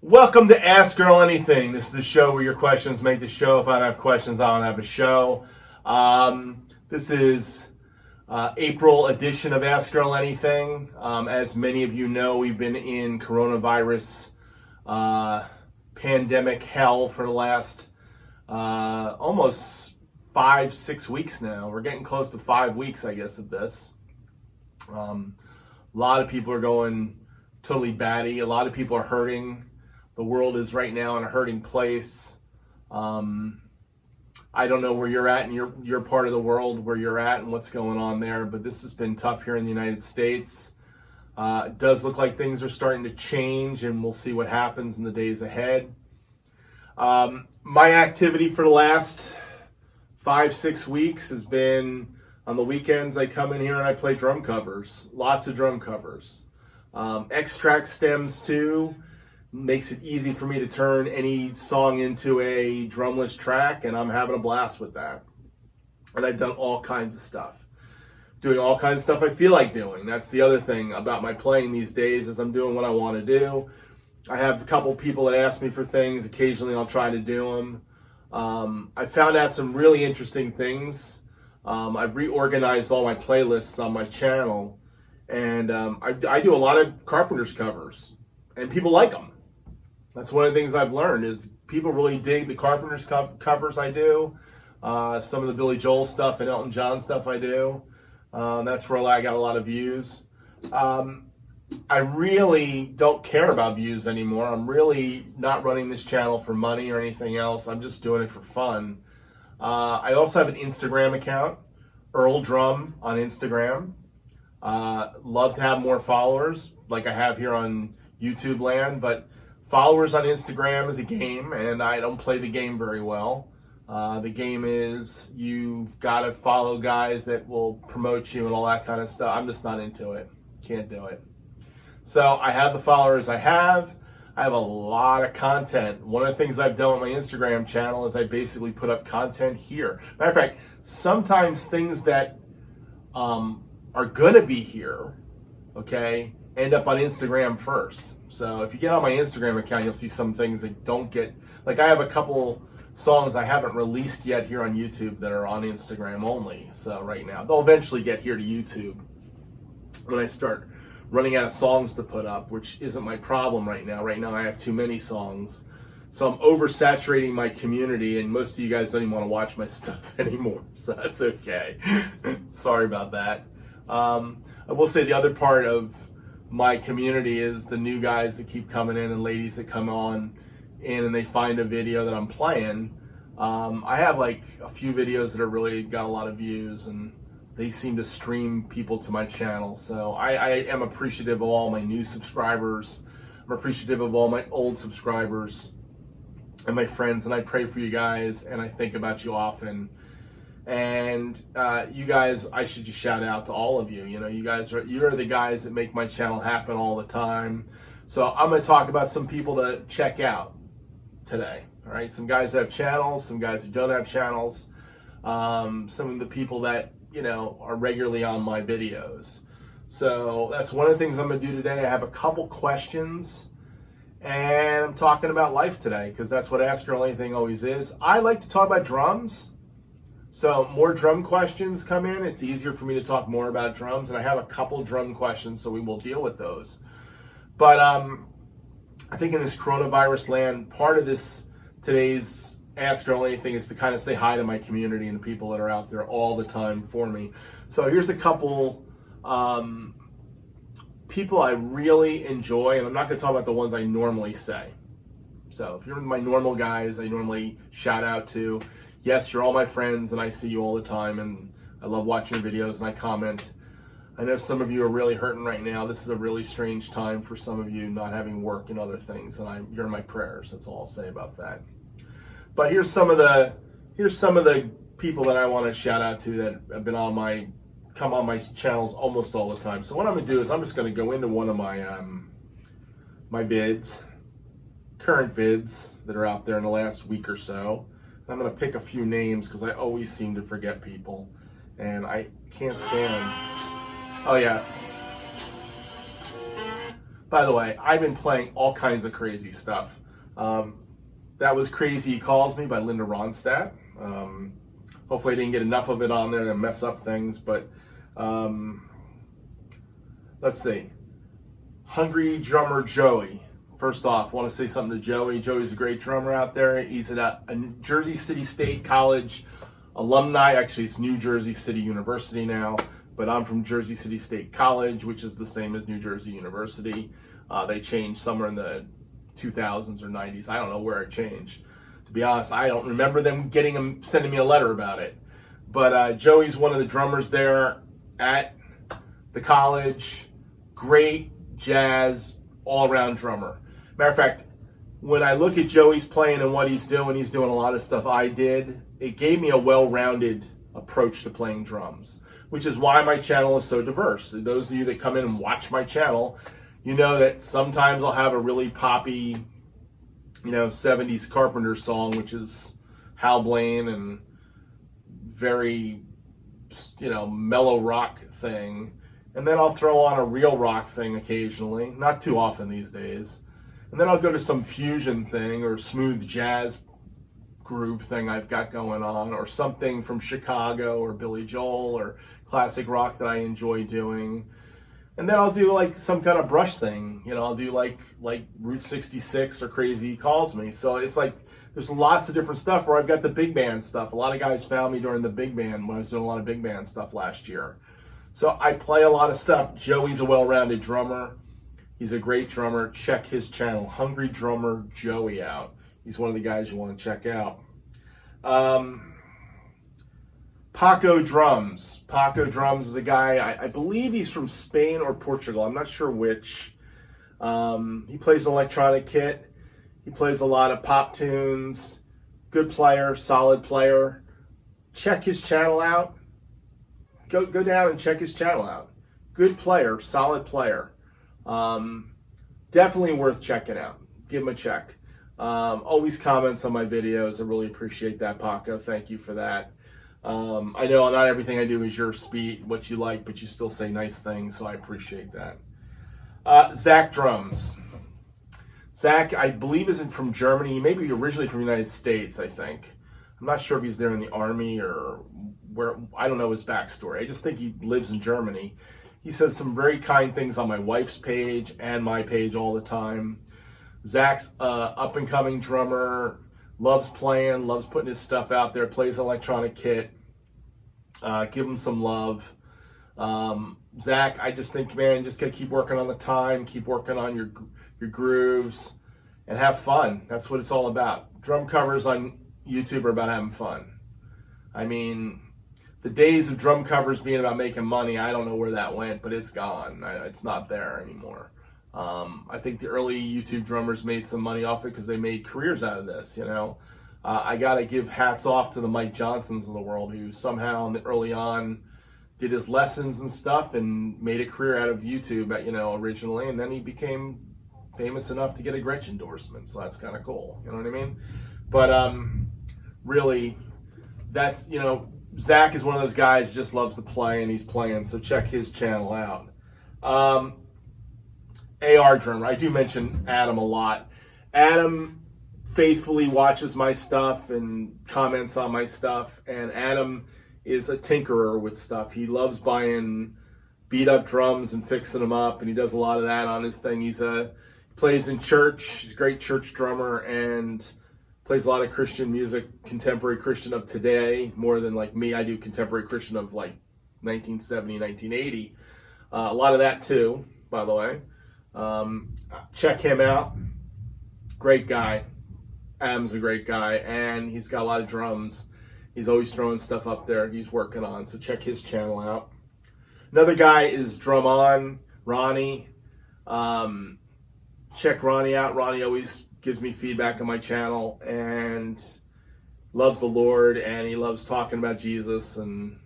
Welcome to Ask Earl Anything. This is the show where your questions make the show. If I don't have questions, I don't have a show. This is April edition of Ask Earl Anything. As many of you know, we've been in coronavirus pandemic hell for the last almost 5-6 weeks now. We're getting close to 5 weeks, I guess, of this. A lot of people are going totally batty. A lot of people are hurting. The world is right now in a hurting place. I don't know where you're at in your part of the world, where you're at and what's going on there, but this has been tough here in the United States. It does look like things are starting to change, and we'll see what happens in the days ahead. My activity for the last 5-6 weeks has been on the weekends. I come in here and I play drum covers, lots of drum covers. Extract stems too. Makes it easy for me to turn any song into a drumless track, and I'm having a blast with that. And I've done all kinds of stuff. Doing all kinds of stuff I feel like doing. That's the other thing about my playing these days, is I'm doing what I want to do. I have a couple people that ask me for things. Occasionally I'll try to do them. I found out some really interesting things. I've reorganized all my playlists on my channel, and I do a lot of Carpenter's covers, and people like them. That's one of the things I've learned, is people really dig the Carpenter's covers I do. Some of the Billy Joel stuff and Elton John stuff I do. That's where I got a lot of views. I really don't care about views anymore. I'm really not running this channel for money or anything else. I'm just doing it for fun. I also have an Instagram account, Earl Drum on Instagram. Love to have more followers like I have here on YouTube land, but followers on Instagram is a game, and I don't play the game very well. The game is you've got to follow guys that will promote you and all that kind of stuff. I'm just not into it. Can't do it. So I have the followers I have. I have a lot of content. One of the things I've done with my Instagram channel is I basically put up content here. Matter of fact, sometimes things that are going to be here, okay, end up on Instagram first. So if you get on my Instagram account, you'll see some things that don't get, like I have a couple songs I haven't released yet here on YouTube that are on Instagram only. So right now, they'll eventually get here to YouTube when I start running out of songs to put up, which isn't my problem right now. Right now I have too many songs. So I'm oversaturating my community, and most of you guys don't even want to watch my stuff anymore. So that's okay. Sorry about that. I will say the other part of my community is the new guys that keep coming in and ladies that come on in and they find a video that I'm playing. I have like a few videos that are really got a lot of views, and they seem to stream people to my channel. So I am appreciative of all my new subscribers. I'm appreciative of all my old subscribers and my friends, and I pray for you guys, and I think about you often. And you guys, I should just shout out to all of you. You know, you're the guys that make my channel happen all the time. So I'm going to talk about some people to check out today. All right, some guys who have channels, some guys who don't have channels, some of the people that, you know, are regularly on my videos. So that's one of the things I'm going to do today. I have a couple questions, and I'm talking about life today, because that's what Ask Earl Anything always is. I like to talk about drums. So more drum questions come in. It's easier for me to talk more about drums, and I have a couple drum questions, so we will deal with those. But I think in this coronavirus land, part of this today's Ask Earl Anything is to kind of say hi to my community and the people that are out there all the time for me. So here's a couple people I really enjoy, and I'm not going to talk about the ones I normally say. So if you're my normal guys I normally shout out to, yes, you're all my friends, and I see you all the time, and I love watching your videos, and I comment. I know some of you are really hurting right now. This is a really strange time for some of you, not having work and other things, and you're in my prayers. That's all I'll say about that. But here's some of the people that I want to shout out to that have been come on my channels almost all the time. So what I'm going to do is I'm just going to go into one of my my vids, current vids that are out there in the last week or so. I'm going to pick a few names because I always seem to forget people, and I can't stand. Oh yes, By the way, I've been playing all kinds of crazy stuff. That was Crazy He Calls Me by Linda Ronstadt. Hopefully I didn't get enough of it on there to mess up things, but let's see. Hungry Drummer Joey. First off, I want to say something to Joey. Joey's a great drummer out there. He's at a Jersey City State College alumni. Actually, it's New Jersey City University now, but I'm from Jersey City State College, which is the same as New Jersey University. They changed somewhere in the 2000s or 90s. I don't know where it changed. To be honest, I don't remember them sending me a letter about it. But Joey's one of the drummers there at the college. Great jazz, all-around drummer. Matter of fact, when I look at Joey's playing and what he's doing a lot of stuff I did. It gave me a well-rounded approach to playing drums, which is why my channel is so diverse. And those of you that come in and watch my channel, you know that sometimes I'll have a really poppy, 70s Carpenter song, which is Hal Blaine, and very, mellow rock thing. And then I'll throw on a real rock thing occasionally, not too often these days. And then I'll go to some fusion thing or smooth jazz groove thing I've got going on, or something from Chicago or Billy Joel or classic rock that I enjoy doing. And then I'll do like some kind of brush thing, I'll do like Route 66 or Crazy He Calls Me. So it's like there's lots of different stuff where I've got the big band stuff. A lot of guys found me during the big band when I was doing a lot of big band stuff last year. So I play a lot of stuff. Joey's a well-rounded drummer. He's a great drummer. Check his channel, Hungry Drummer Joey, out. He's one of the guys you want to check out. Paco Drums. Paco Drums is a guy, I believe he's from Spain or Portugal. I'm not sure which. He plays an electronic kit. He plays a lot of pop tunes. Good player, solid player. Check his channel out. Go down and check his channel out. Good player, solid player. Definitely worth checking out. Give him a check. Always comments on my videos. I really appreciate that, Paco. Thank you for that. I know not everything I do is your speed, what you like, but you still say nice things, so I appreciate that. Zach Drums. Zach, I believe, isn't from Germany. He may be originally from the United States, I think. I'm not sure if he's there in the Army or where. I don't know his backstory. I just think he lives in Germany. He says some very kind things on my wife's page and my page all the time. Zach's up-and-coming drummer, loves playing, loves putting his stuff out there, plays electronic kit. Give him some love. Zach, I just think, man, just gotta keep working on the time, keep working on your grooves, and have fun. That's what it's all about. Drum covers on YouTube are about having fun. I mean, the days of drum covers being about making money, I don't know where that went, but it's gone. It's not there anymore. I think the early YouTube drummers made some money off it because they made careers out of this, I got to give hats off to the Mike Johnsons of the world, who somehow early on did his lessons and stuff and made a career out of YouTube, originally, and then he became famous enough to get a Gretsch endorsement, so that's kind of cool, you know what I mean? But really, that's, Zach is one of those guys who just loves to play, and he's playing, so check his channel out. AR drummer, I do mention Adam a lot. Adam faithfully watches my stuff and comments on my stuff, and Adam is a tinkerer with stuff. He loves buying beat up drums and fixing them up, and he does a lot of that on his thing. He plays in church. He's a great church drummer and plays a lot of Christian music, contemporary Christian of today, more than like me. I do contemporary Christian of like 1970, 1980. A lot of that too, by the way. Check him out. Great guy. Adam's a great guy, and he's got a lot of drums. He's always throwing stuff up there he's working on, so check his channel out. Another guy is Drum On, Ronnie. Check Ronnie out. Ronnie always gives me feedback on my channel and loves the Lord, and he loves talking about Jesus, and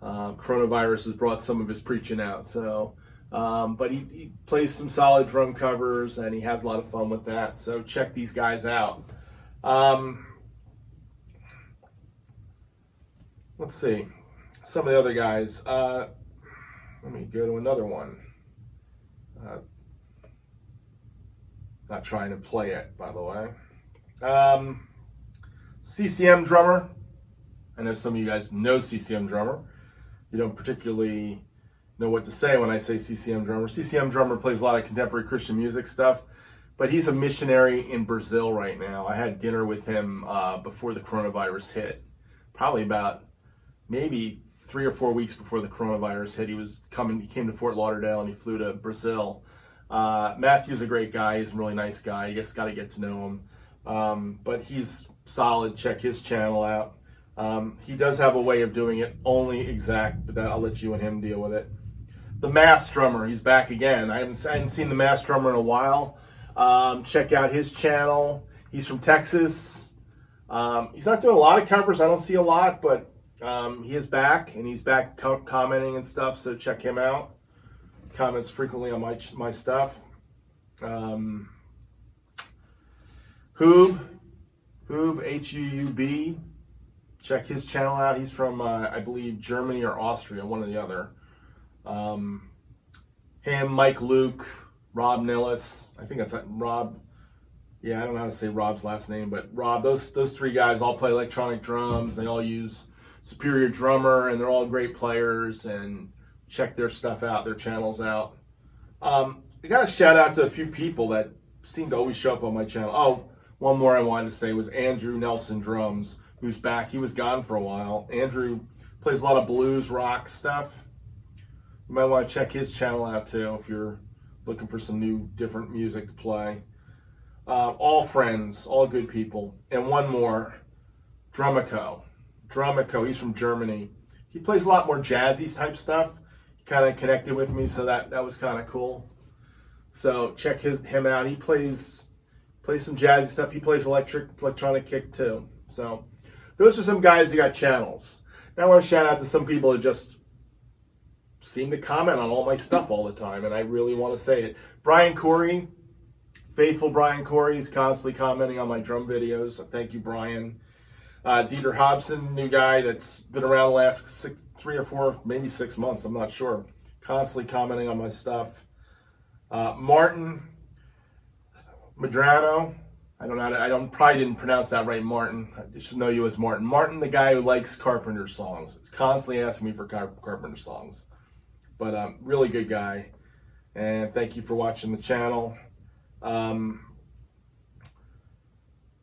coronavirus has brought some of his preaching out. So, but he plays some solid drum covers, and he has a lot of fun with that. So check these guys out. Let's see. Some of the other guys. Let me go to another one. Not trying to play it, by the way. CCM drummer. I know some of you guys know CCM drummer. You don't particularly know what to say when I say CCM drummer. CCM drummer plays a lot of contemporary Christian music stuff, but he's a missionary in Brazil right now. I had dinner with him before the coronavirus hit. Probably about maybe 3 or 4 weeks before the coronavirus hit. He came to Fort Lauderdale and he flew to Brazil. Matthew's a great guy. He's a really nice guy. You just got to get to know him. But he's solid. Check his channel out. He does have a way of doing it only exact, but that I'll let you and him deal with it. The Mass drummer, he's back again. I hadn't seen the Mass drummer in a while. Check out his channel. He's from Texas. He's not doing a lot of covers. I don't see a lot, but he is back, and he's back commenting and stuff, so check him out. Comments frequently on my stuff. Hoob, H-U-U-B. Check his channel out. He's from, I believe, Germany or Austria, one or the other. Him, Mike Luke, Rob Nillis. I think that's Rob. Yeah, I don't know how to say Rob's last name, but Rob, those 3 guys all play electronic drums. They all use Superior Drummer, and they're all great players, and check their stuff out, their channels out. I got a shout out to a few people that seem to always show up on my channel. Oh, one more I wanted to say was Andrew Nelson Drums, who's back. He was gone for a while. Andrew plays a lot of blues, rock stuff. You might want to check his channel out too if you're looking for some new, different music to play. All friends, all good people. And one more, Drumico. He's from Germany. He plays a lot more jazzy type stuff. He kind of connected with me, so that was kind of cool. So check him out. He plays some jazzy stuff. He plays electronic kick too. So those are some guys who got channels. Now I want to shout out to some people who just seem to comment on all my stuff all the time, and I really want to say it. Brian Corey, faithful Brian Corey, is constantly commenting on my drum videos. Thank you, Brian. Dieter Hobson, new guy that's been around the last 3 or 4, maybe 6 months, I'm not sure. Constantly commenting on my stuff. Martin Medrano, probably didn't pronounce that right, Martin. I should know you as Martin. Martin, the guy who likes Carpenter songs. He's constantly asking me for Carpenter songs. But really good guy. And thank you for watching the channel.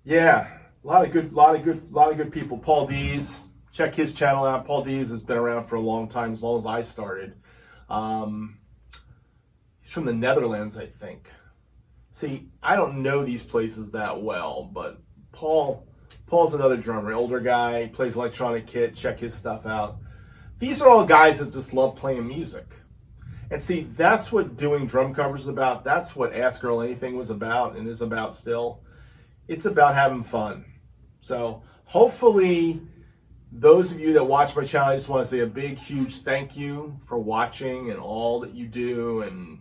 Yeah, a lot of good people. Paul Dees, check his channel out. Paul Dees has been around for a long time, as long as I started. He's from the Netherlands, I think. See, I don't know these places that well, but Paul's another drummer, older guy, plays electronic kit. Check his stuff out. These are all guys that just love playing music. And see, that's what doing drum covers is about. That's what Ask Earl Anything was about and is about still. It's about having fun. So hopefully those of you that watch my channel, I just want to say a big, huge thank you for watching and all that you do and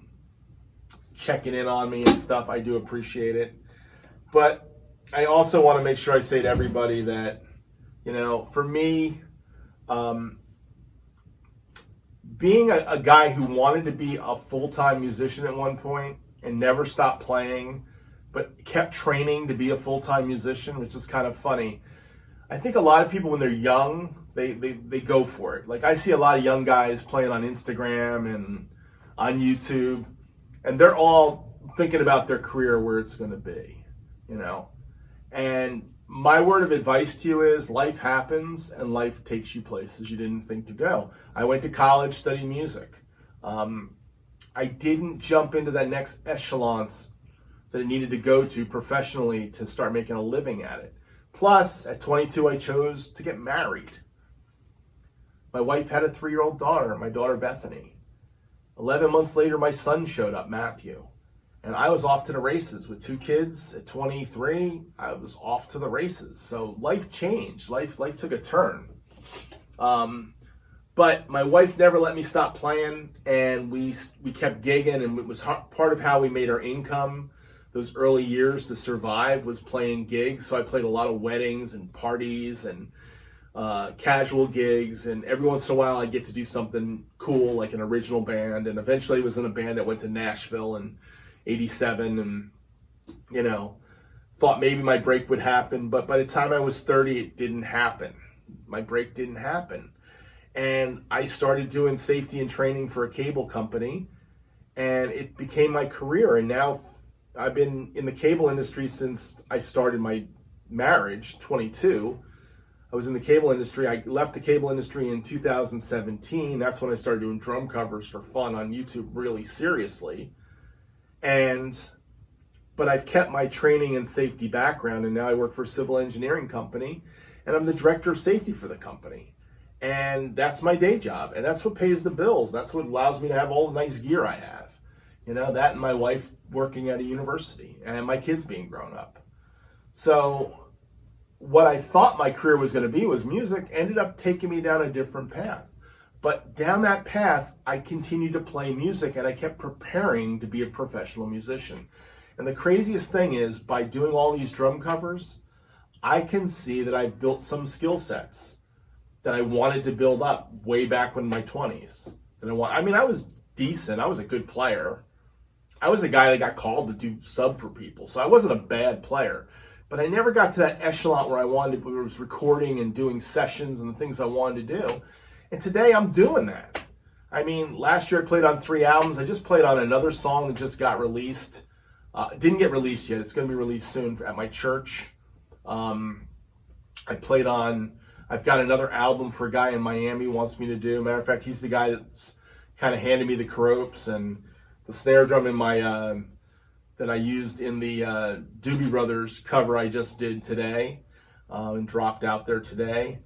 checking in on me and stuff. I do appreciate it. But I also want to make sure I say to everybody that, for me, being a guy who wanted to be a full-time musician at one point and never stopped playing, but kept training to be a full-time musician, which is kind of funny. I think a lot of people, when they're young, they go for it. Like, I see a lot of young guys playing on Instagram and on YouTube, and they're all thinking about their career, where it's going to be, And my word of advice to you is life happens and life takes you places you didn't think to go. I went to college, studied music. I didn't jump into that next echelons that it needed to go to professionally to start making a living at it. Plus, at 22, I chose to get married. My wife had a 3-year-old daughter, my daughter Bethany. 11 months later, my son showed up, Matthew. And I was off to the races with 2 kids. At 23, I was off to the races. So life changed. Life took a turn. But my wife never let me stop playing, and we kept gigging, and it was part of how we made our income those early years to survive was playing gigs. So I played a lot of weddings and parties and casual gigs, and every once in a while I'd get to do something cool like an original band, and eventually I was in a band that went to Nashville in '87, and you know, thought maybe my break would happen, but by the time I was 30, it didn't happen. My break didn't happen. And I started doing safety and training for a cable company, and it became my career. And now I've been in the cable industry since I started my marriage, 22. I was in the cable industry. I left the cable industry in 2017. That's when I started doing drum covers for fun on YouTube really seriously. But I've kept my training and safety background, and now I work for a civil engineering company, and I'm the director of safety for the company. And that's my day job, and that's what pays the bills. That's what allows me to have all the nice gear I have. You know, that and my wife working at a university, and my kids being grown up. So what I thought my career was going to be was music, ended up taking me down a different path. But down that path, I continued to play music, and I kept preparing to be a professional musician. And the craziest thing is, by doing all these drum covers, I can see that I've built some skill sets that I wanted to build up way back in my 20s. I was decent. I was a good player. I was a guy that got called to do sub for people, so I wasn't a bad player. But I never got to that echelon where I was recording and doing sessions and the things I wanted to do. And today I'm doing that. I mean, last year I played on 3 albums. I just played on another song that just got released. Didn't get released yet. It's going to be released soon at my church. I've got another album for a guy in Miami who wants me to do. Matter of fact, he's the guy that's kind of handed me the ropes and the snare drum in my that I used in the Doobie Brothers cover I just did today and dropped out there today.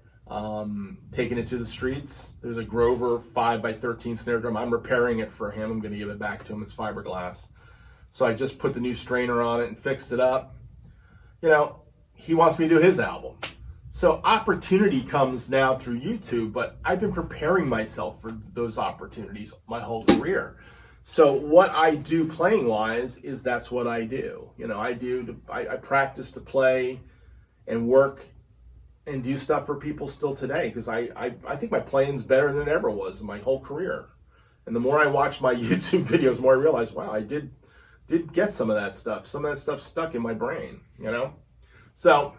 Taking it to the streets. There's a Grover 5x13 snare drum. I'm repairing it for him. I'm going to give it back to him. It's fiberglass. So I just put the new strainer on it and fixed it up. You know, he wants me to do his album. So opportunity comes now through YouTube, but I've been preparing myself for those opportunities my whole career. So what I do playing wise is that's what I do. You know, I practice to play and work and do stuff for people still today, because I think my playing's better than it ever was in my whole career. And the more I watch my YouTube videos, the more I realize, wow, I did get some of that stuff. Some of that stuff stuck in my brain, you know? So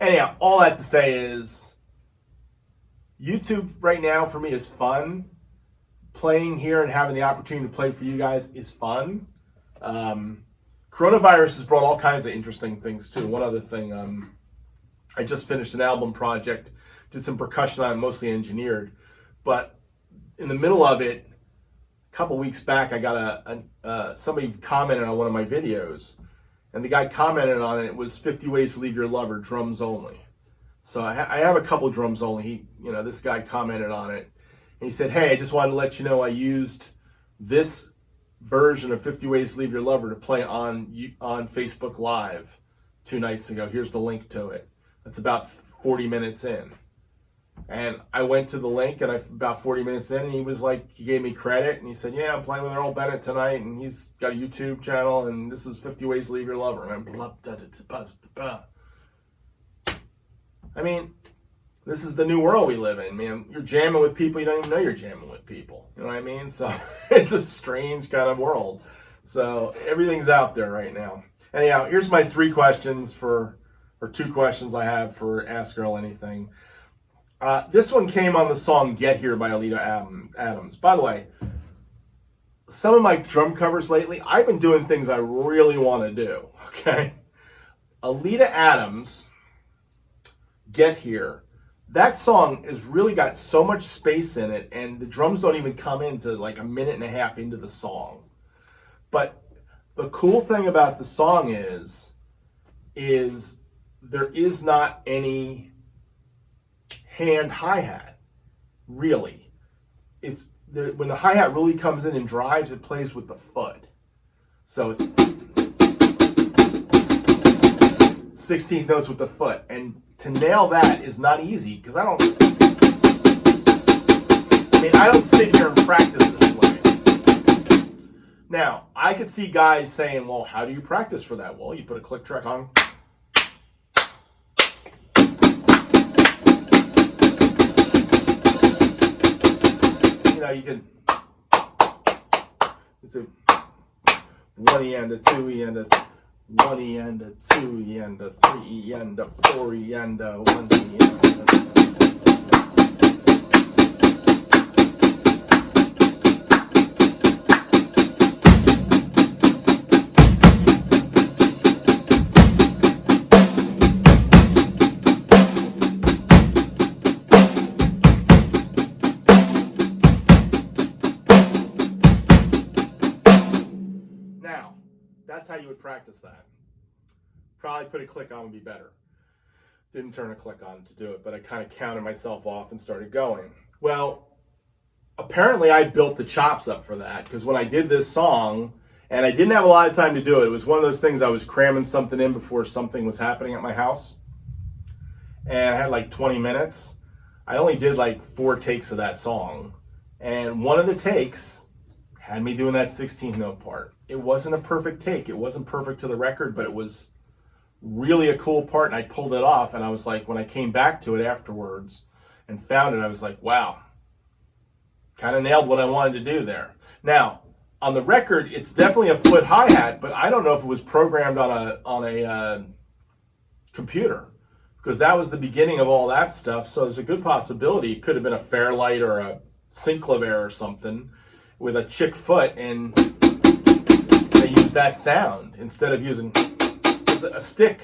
anyhow, all that to say is YouTube right now for me is fun. Playing here and having the opportunity to play for you guys is fun. Coronavirus has brought all kinds of interesting things too. One other thing, I just finished an album project, did some percussion on it, mostly engineered. But in the middle of it, a couple weeks back, I got somebody commented on one of my videos. And the guy commented on it. It was 50 Ways to Leave Your Lover, drums only. So I have a couple drums only. This guy commented on it. And he said, hey, I just wanted to let you know I used this version of 50 Ways to Leave Your Lover to play on Facebook Live 2 nights ago. Here's the link to it. That's about 40 minutes in. And I went to the link, and about 40 minutes in, and he gave me credit, and he said, yeah, I'm playing with Earl Bennett tonight, and he's got a YouTube channel, and this is 50 Ways to Leave Your Lover. And I'm blah, da, da, da, da, da. I mean, this is the new world we live in, man. You're jamming with people you don't even know you're jamming with people. You know what I mean? So it's a strange kind of world. So everything's out there right now. Anyhow, here's my 3 questions or 2 questions I have for Ask Earl Anything. This one came on the song Get Here by Alita Adams. By the way, some of my drum covers lately, I've been doing things I really want to do, okay? Alita Adams, Get Here, that song has really got so much space in it, and the drums don't even come into like a minute and a half into the song. But the cool thing about the song is there is not any hand hi-hat, really. When the hi-hat really comes in and drives, it plays with the foot. So it's 16 notes with the foot, and to nail that is not easy, because I don't sit here and practice this way. Now, I could see guys saying, well, how do you practice for that? Well, you put a click track on. You can, it's a 1 E and a 2 E and a 1 E and a 2 E and a 3 E and a 4 E and a 1 E and a... Now, that's how you would practice that. Probably put a click on would be better. Didn't turn a click on to do it, but I kind of counted myself off and started going. Well, apparently I built the chops up for that, because when I did this song, and I didn't have a lot of time to do it, it was one of those things I was cramming something in before something was happening at my house. And I had like 20 minutes. I only did like 4 takes of that song. And one of the takes had me doing that 16th note part. It wasn't a perfect take. It wasn't perfect to the record, but it was really a cool part, and I pulled it off. And I was like, when I came back to it afterwards and found it, I was like, wow, kind of nailed what I wanted to do there. Now, on the record, it's definitely a foot hi-hat, but I don't know if it was programmed on a computer, because that was the beginning of all that stuff. So there's a good possibility it could have been a Fairlight or a Synclavier or something with a chick foot, and they use that sound instead of using a stick.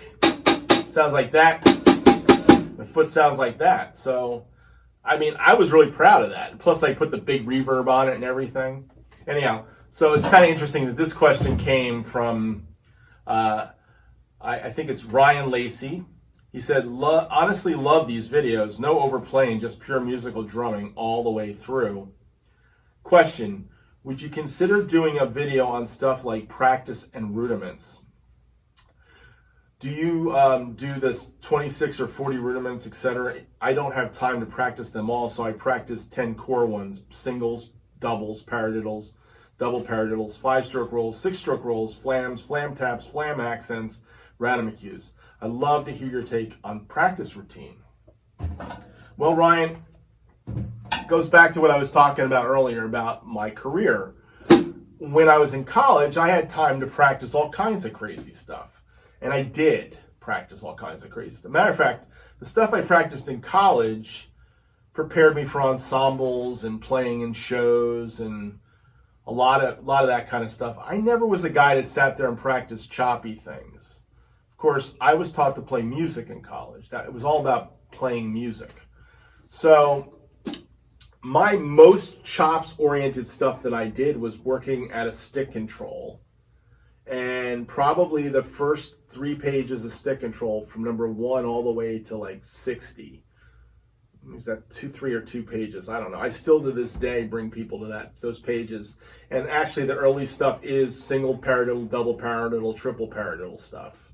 Sounds like that. The foot sounds like that. So, I mean, I was really proud of that. Plus, I put the big reverb on it and everything. Anyhow, so it's kind of interesting that this question came from, I think it's Ryan Lacey. He said, honestly love these videos. No overplaying, just pure musical drumming all the way through. Question, would you consider doing a video on stuff like practice and rudiments? Do you do this 26 or 40 rudiments, etc.? I don't have time to practice them all, so I practice 10 core ones: singles, doubles, paradiddles, double paradiddles, 5-stroke rolls, 6-stroke rolls, flams, flam taps, flam accents, Rademachews. I'd love to hear your take on practice routine. Well, Ryan, it goes back to what I was talking about earlier about my career. When I was in college, I had time to practice all kinds of crazy stuff. And I did practice all kinds of crazy stuff. Matter of fact, the stuff I practiced in college prepared me for ensembles and playing in shows and a lot of that kind of stuff. I never was a guy that sat there and practiced choppy things. Of course, I was taught to play music in college. It was all about playing music. So my most chops-oriented stuff that I did was working at a stick control. And probably the first 3 pages of stick control from number 1 all the way to like 60. Is that 3 or 2 pages? I don't know. I still to this day bring people to those pages. And actually the early stuff is single paradiddle, double paradiddle, triple paradiddle stuff.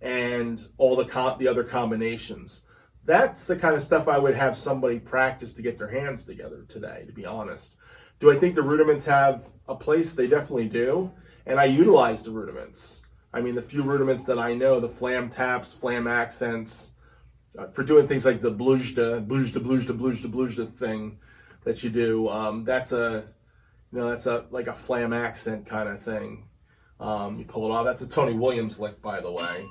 And all the other combinations. That's the kind of stuff I would have somebody practice to get their hands together today, to be honest. Do I think the rudiments have a place? They definitely do. And I utilize the rudiments. I mean, the few rudiments that I know, the flam taps, flam accents, for doing things like the bluzda thing that you do. That's like a flam accent kind of thing. You pull it off. That's a Tony Williams lick, by the way.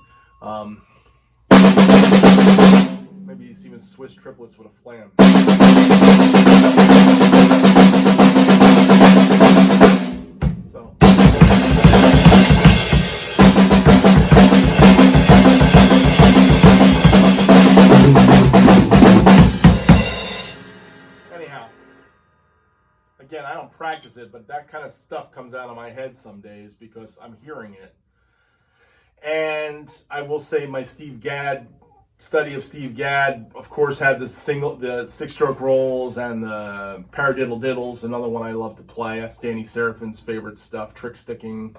Maybe you see even Swiss triplets with a flam. So. Anyhow, again, I don't practice it, but that kind of stuff comes out of my head some days because I'm hearing it. And I will say my study of Steve Gadd, of course, had the 6-stroke rolls and the paradiddle diddles, another one I love to play. That's Danny Serafin's favorite stuff, trick sticking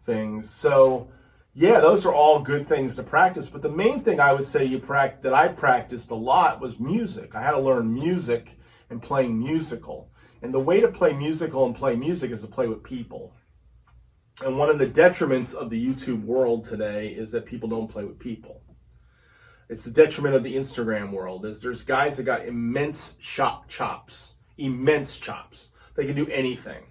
things. So, yeah, those are all good things to practice. But the main thing I would say that I practiced a lot was music. I had to learn music and playing musical. And the way to play musical and play music is to play with people. And one of the detriments of the YouTube world today is that people don't play with people. It's the detriment of the Instagram world. There's guys that got immense chops. They can do anything.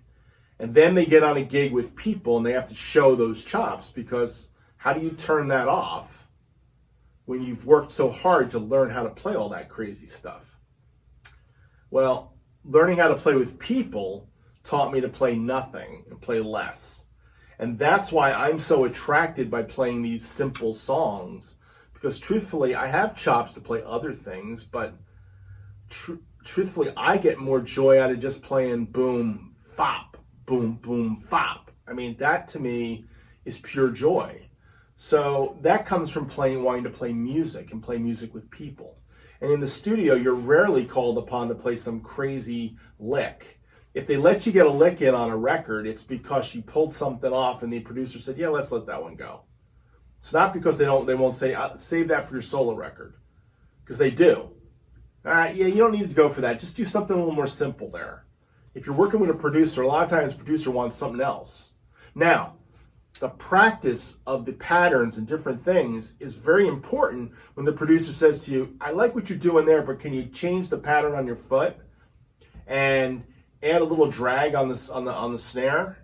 And then they get on a gig with people and they have to show those chops because How do you turn that off when you've worked so hard to learn how to play all that crazy stuff? Well, learning how to play with people taught me to play nothing and play less. And that's why I'm so attracted by playing these simple songs, because truthfully, I have chops to play other things, but truthfully, I get more joy out of just playing boom, fop, boom, boom, fop. I mean, that to me is pure joy. So that comes from wanting to play music and play music with people. And in the studio, you're rarely called upon to play some crazy lick. If they let you get a lick in on a record, it's because you pulled something off and the producer said, yeah, let's let that one go. It's not because they won't say, save that for your solo record. Because they do. Yeah, you don't need to go for that. Just do something a little more simple there. If you're working with a producer, a lot of times the producer wants something else. Now, the practice of the patterns and different things is very important when the producer says to you, I like what you're doing there, but can you change the pattern on your foot and add a little drag on the snare?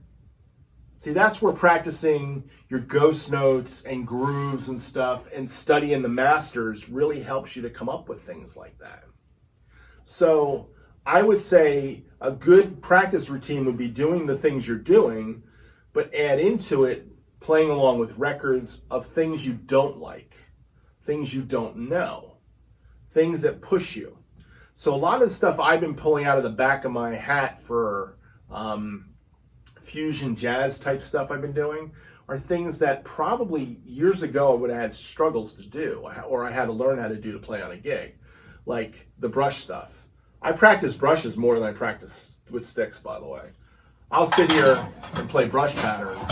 See, that's where practicing your ghost notes and grooves and stuff and studying the masters really helps you to come up with things like that. So I would say a good practice routine would be doing the things you're doing, but add into it playing along with records of things you don't like, things you don't know, things that push you. So a lot of the stuff I've been pulling out of the back of my hat for fusion jazz type stuff I've been doing are things that probably years ago I would have had struggles to do, or I had to learn how to do to play on a gig, like the brush stuff. I practice brushes more than I practice with sticks, by the way. I'll sit here and play brush patterns.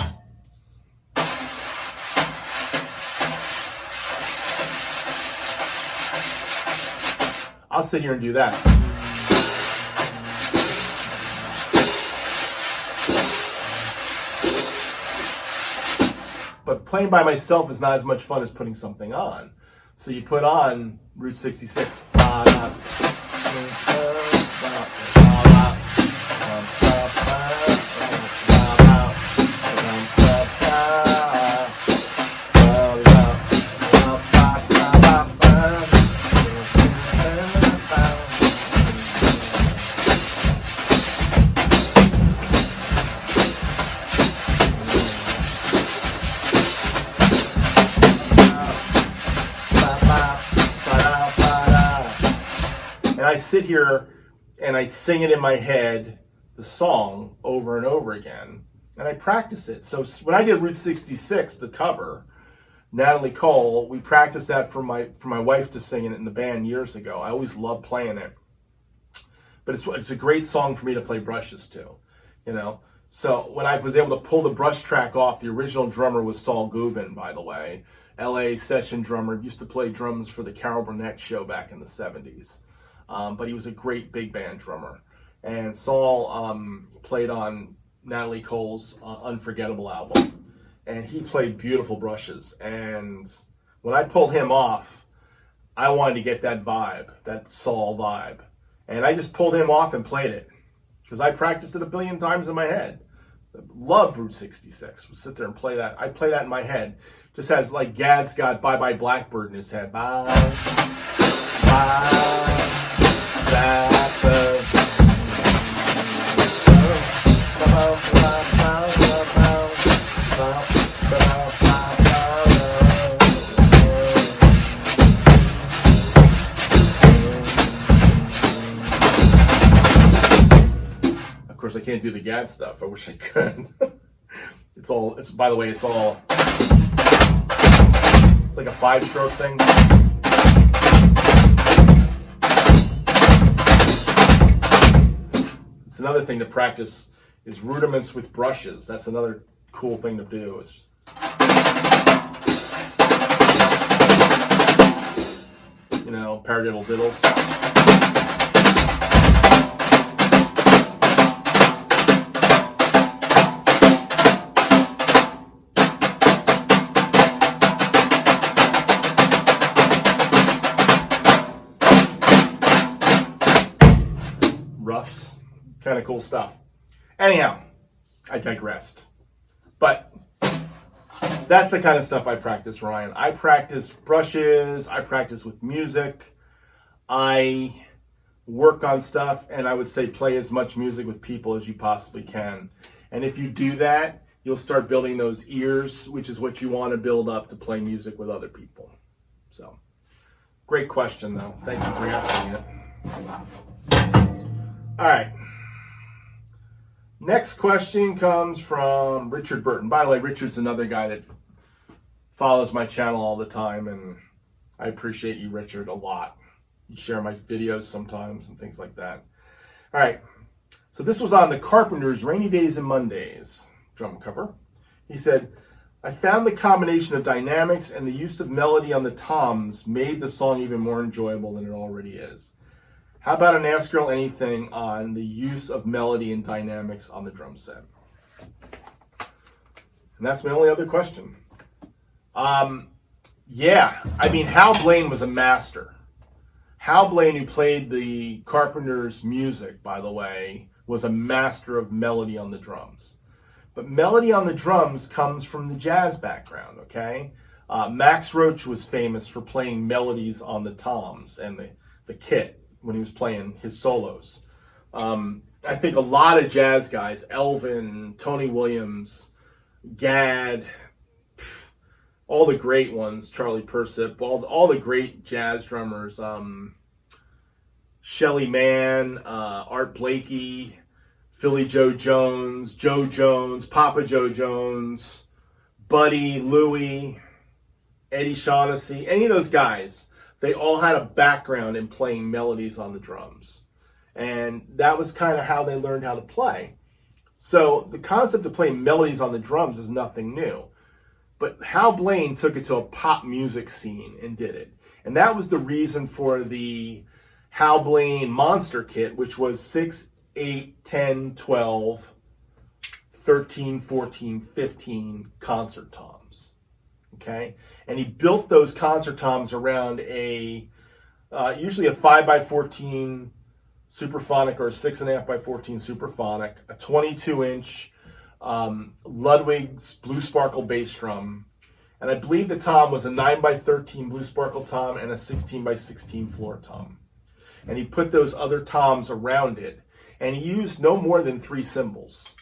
I'll sit here and do that. But playing by myself is not as much fun as putting something on. So you put on Route 66. And I sit here and I sing it in my head, the song, over and over again, and I practice it. So when I did Route 66, the cover, Natalie Cole, we practiced that for my wife to sing it in the band years ago. I always loved playing it. But it's a great song for me to play brushes to, you know. So when I was able to pull the brush track off, the original drummer was Saul Gubin, by the way, LA session drummer, used to play drums for the Carol Burnett show back in the 70s. But he was a great big band drummer. And Saul played on Natalie Cole's Unforgettable album. And he played beautiful brushes. And when I pulled him off, I wanted to get that vibe, that Saul vibe. And I just pulled him off and played it. Because I practiced it a billion times in my head. Loved Route 66. Would sit there and play that. I play that in my head. Just has like Gad's got Bye Bye Blackbird in his head. Bye, bye. Of course, I can't do the Gad stuff. I wish I could. By the way, it's like a 5-stroke thing. It's another thing to practice is rudiments with brushes. That's another cool thing to do. Is paradiddle diddles. Roughs. Kind of cool stuff. Anyhow, I digressed. But that's the kind of stuff I practice, Ryan. I practice brushes. I practice with music. I work on stuff, and I would say play as much music with people as you possibly can. And if you do that, you'll start building those ears, which is what you want to build up to play music with other people. So, great question, though. Thank you for asking it. All right. Next question comes from Richard Burton. By the way, Richard's another guy that follows my channel all the time, and I appreciate you, Richard, a lot. You share my videos sometimes and things like that. All right. So this was on the Carpenters' Rainy Days and Mondays drum cover. He said, I found the combination of dynamics and the use of melody on the toms made the song even more enjoyable than it already is. How about an Ask Earl Anything on the use of melody and dynamics on the drum set? And that's my only other question. Yeah, I mean, Hal Blaine was a master. Hal Blaine, who played the Carpenters' music, by the way, was a master of melody on the drums. But melody on the drums comes from the jazz background, okay? Max Roach was famous for playing melodies on the toms and the kit when he was playing his solos. I think a lot of jazz guys, Elvin, Tony Williams, Gadd, all the great ones, Charlie Persip, all the great jazz drummers, Shelly Manne, Art Blakey, Philly Joe Jones, Papa Joe Jones, Buddy, Louie, Eddie Shaughnessy, any of those guys, they all had a background in playing melodies on the drums. And that was kind of how they learned how to play. So the concept of playing melodies on the drums is nothing new. But Hal Blaine took it to a pop music scene and did it. And that was the reason for the Hal Blaine Monster Kit, which was 6, 8, 10, 12, 13, 14, 15 concert toms. Okay? And he built those concert toms around usually a 5x14 Superphonic or a 6.5x14 Superphonic, a 22-inch Ludwig's Blue Sparkle bass drum, and I believe the tom was a 9x13 Blue Sparkle tom and a 16x16 floor tom. And he put those other toms around it, and he used no more than 3 cymbals.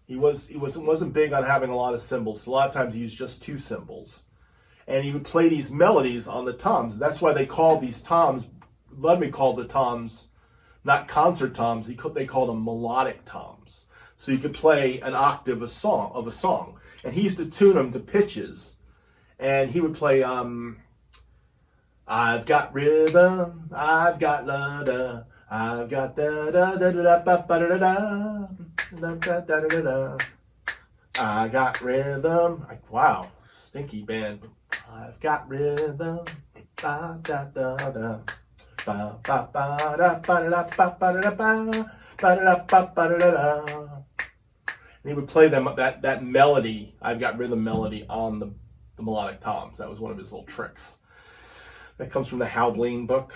He wasn't big on having a lot of cymbals, so a lot of times he used just 2 cymbals. And he would play these melodies on the toms. That's why they called these toms, Ludwig called the toms not concert toms, they called them melodic toms. So you could play an octave of a song. And he used to tune them to pitches. And he would play, I've got rhythm, I've got la-da, I've got da-da-da-da-da-da-ba-da-da-da, da-da-da-da-da-da. I got rhythm. Wow, stinky band. I've got rhythm, da-da-da-da. And he would play them that melody. I've got rhythm melody on the melodic toms. That was one of his little tricks. That comes from the Hal Blaine book,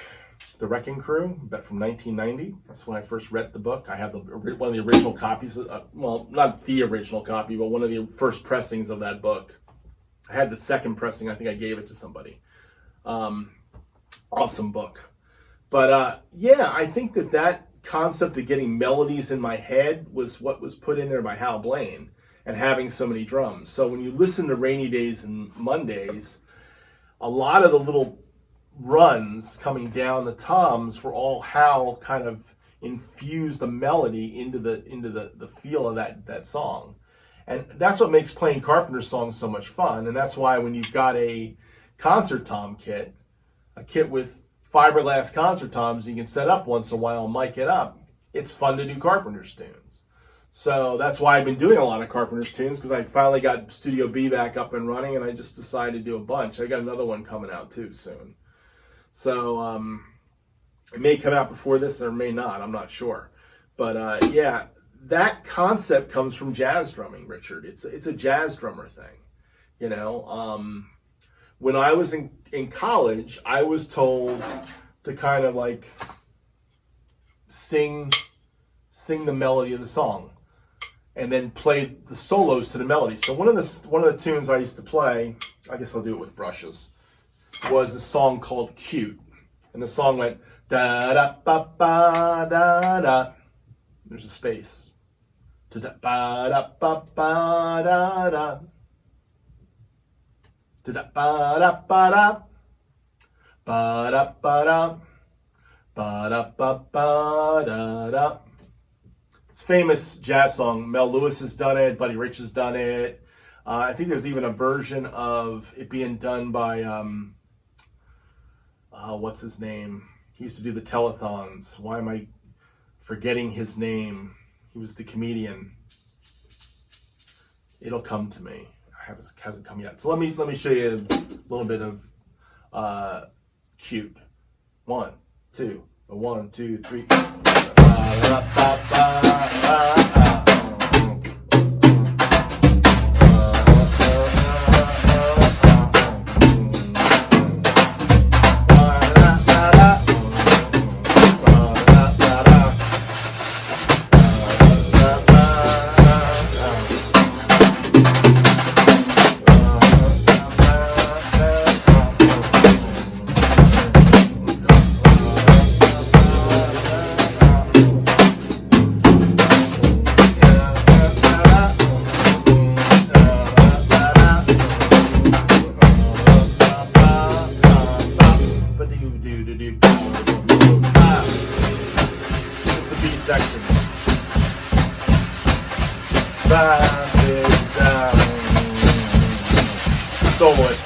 The Wrecking Crew, from 1990. That's when I first read the book. I have one of the original copies. Well, not the original copy, but one of the first pressings of that book. I had the second pressing. I think I gave it to somebody. Awesome book. But yeah, I think that concept of getting melodies in my head was what was put in there by Hal Blaine and having so many drums. So when you listen to Rainy Days and Mondays, a lot of the little runs coming down the toms were all Hal kind of infused the melody into the feel of that song. And that's what makes playing Carpenter songs so much fun. And that's why when you've got a concert tom kit, a kit with fiberglass concert toms you can set up once in a while and mic it up, it's fun to do Carpenter's tunes. So that's why I've been doing a lot of Carpenter's tunes, because I finally got Studio B back up and running, and I just decided to do a bunch. I got another one coming out too soon. So it may come out before this or may not, I'm not sure. But yeah, that concept comes from jazz drumming, Richard. It's a jazz drummer thing, you know. When I was in college, I was told to kind of like sing the melody of the song. and then play the solos to the melody. So one of the tunes I used to play, I guess I'll do it with brushes, was a song called "Cute," and the song went da da ba ba da da. There's a space. Da da ba da ba ba da da. Da da ba da ba da. Ba da ba da. Ba da ba ba da da. It's a famous jazz song. Mel Lewis has done it. Buddy Rich has done it. I think there's even a version of it being done by what's his name? He used to do the telethons. Why am I forgetting his name? He was the comedian. It'll come to me. Hasn't come yet. So let me show you a little bit of "Cute." 1, 2, 1, 2, 3. Section. Back it down. Soloist.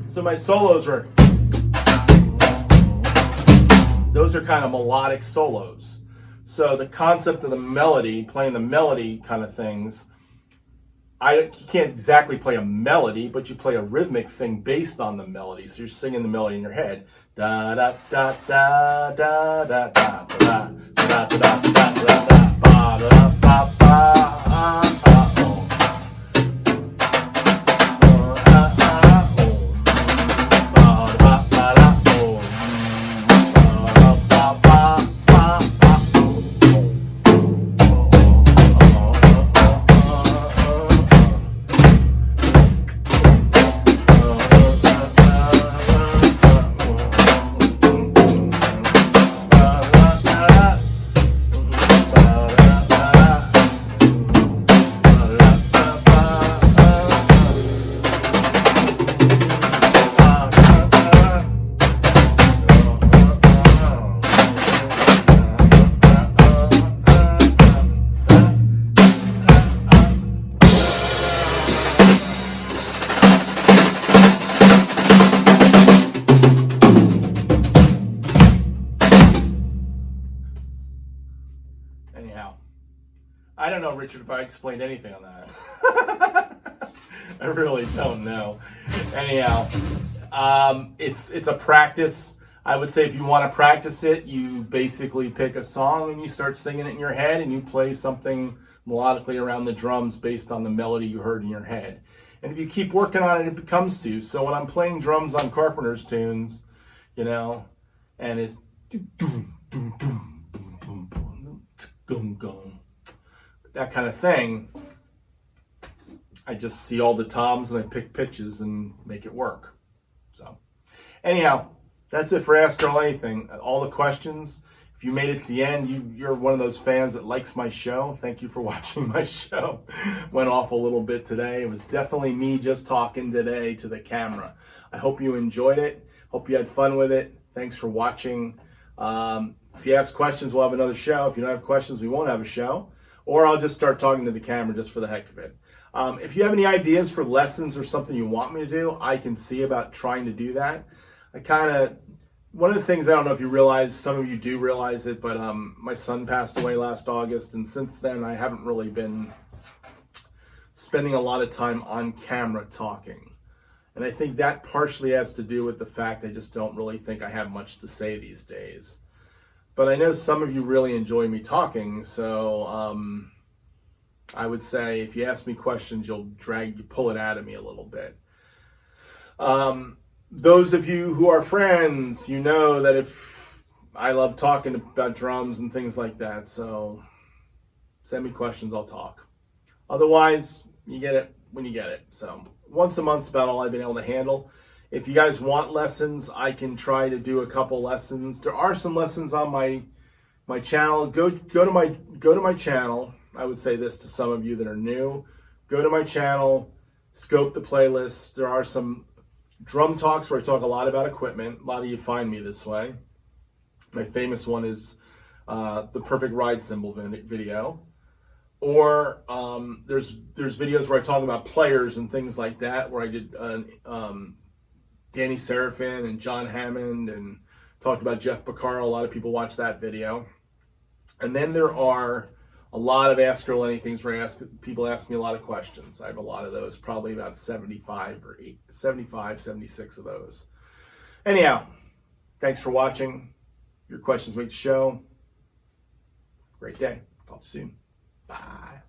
So my solos those are kind of melodic solos. So the concept of the melody, playing the melody kind of things, you can't exactly play a melody, but you play a rhythmic thing based on the melody. So you're singing the melody in your head. Da da da da da da da da da da da da da da ba ba. Anyhow, I don't know, Richard, if I explained anything on that. I really don't know. Anyhow, it's a practice. I would say if you want to practice it, you basically pick a song and you start singing it in your head and you play something melodically around the drums based on the melody you heard in your head. And if you keep working on it, it becomes to. So when I'm playing drums on Carpenter's tunes, you know, and it's that kind of thing, I just see all the toms and I pick pitches and make it work. So anyhow, that's it for Ask Earl Anything. All the questions. If you made it to the end, you're one of those fans that likes my show. Thank you for watching my show. Went off a little bit today. It was definitely me just talking today to the camera. I hope you enjoyed it. Hope you had fun with it. Thanks for watching. If you ask questions, we'll have another show. If you don't have questions, we won't have a show. Or I'll just start talking to the camera just for the heck of it. If you have any ideas for lessons or something you want me to do, I can see about trying to do that. One of the things, I don't know if you realize, some of you do realize it, but my son passed away last August, and since then I haven't really been spending a lot of time on camera talking. And I think that partially has to do with the fact I just don't really think I have much to say these days. But I know some of you really enjoy me talking, so I would say if you ask me questions, you pull it out of me a little bit. Those of you who are friends, you know that if I love talking about drums and things like that, so send me questions, I'll talk. Otherwise, you get it when you get it. So once a month's about all I've been able to handle. If you guys want lessons, I can try to do a couple lessons. There are some lessons on my channel. Go to my channel. I would say this to some of you that are new. Go to my channel, scope the playlist. There are some drum talks where I talk a lot about equipment. A lot of you find me this way. My famous one is the perfect ride cymbal video. Or there's videos where I talk about players and things like that, where I did Danny Seraphin and John Hammond and talked about Jeff Beccaro. A lot of people watch that video. And then there are a lot of Ask Earl Anythings where people ask me a lot of questions. I have a lot of those, probably about 75, 76 of those. Anyhow, thanks for watching. Your questions make the show. Great day. Talk soon. Bye.